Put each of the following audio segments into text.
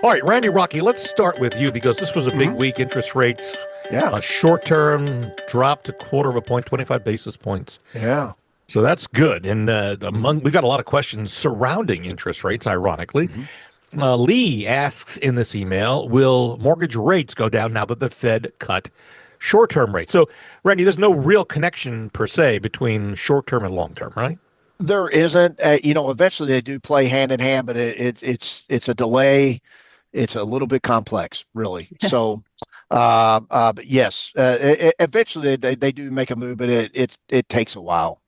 All right, Randy Rocky, let's start with you because this was a big Hmm. week. Interest rates, Yeah, short term dropped a quarter of a point, 25 basis points. yeah. So that's good. And Hmm. we got a lot of questions surrounding interest rates, ironically. Hmm. Lee asks in this email, will mortgage rates go down now that the Fed cut short term rates? So, Randy, there's no real connection per se between short term and long term, right? There isn't, eventually they do play hand in hand, but it's a delay. It's a little bit complex, really. So, but yes, eventually they do make a move, but it takes a while.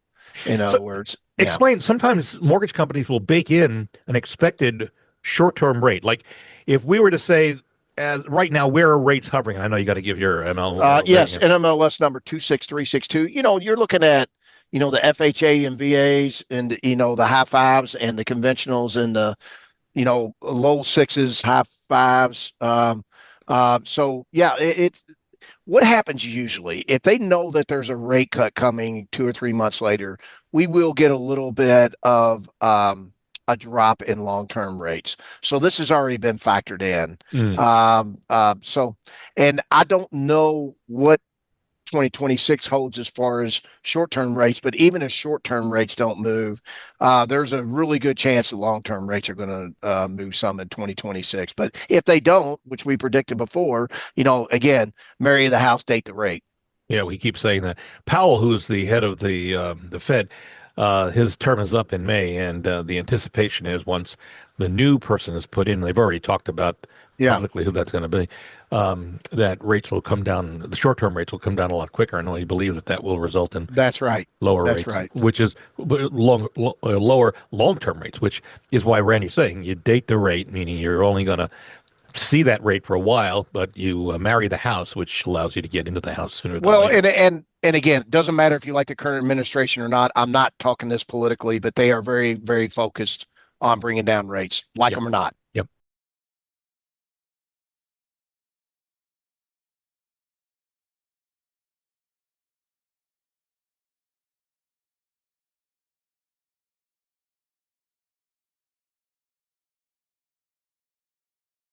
In So, other words, yeah. explain, sometimes mortgage companies will bake in an expected short term rate. Like if we were to say, right now, where are rates hovering? I know you got to give your ML Yes, rating. NMLS number 26362. You're looking at, the FHA and VAs and, the high fives and the conventionals and the, low sixes, high fives. So yeah, what happens usually if they know that there's a rate cut coming 2 or 3 months later, we will get a little bit of a drop in long-term rates. So this has already been factored in. Mm. So, and I don't know what 2026 holds as far as short-term rates, but even if short-term rates don't move, there's a really good chance that long-term rates are going to move some in 2026. But if they don't, which we predicted before, again, marry the house, date the rate. Yeah, we keep saying that. Powell, who's the head of the Fed, his term is up in May, and the anticipation is once the new person is put in, they've already talked about Yeah, publicly who that's going to be, that rates will come down, the short-term rates will come down a lot quicker, and we believe that that will result in that's right. lower That's rates, right. which is lower long-term rates, which is why Randy's saying you date the rate, meaning you're only going to see that rate for a while, but you marry the house, which allows you to get into the house sooner than Well, later. and again, it doesn't matter if you like the current administration or not. I'm not talking this politically, but they are very, very focused on bringing down rates, like Yep. them or not.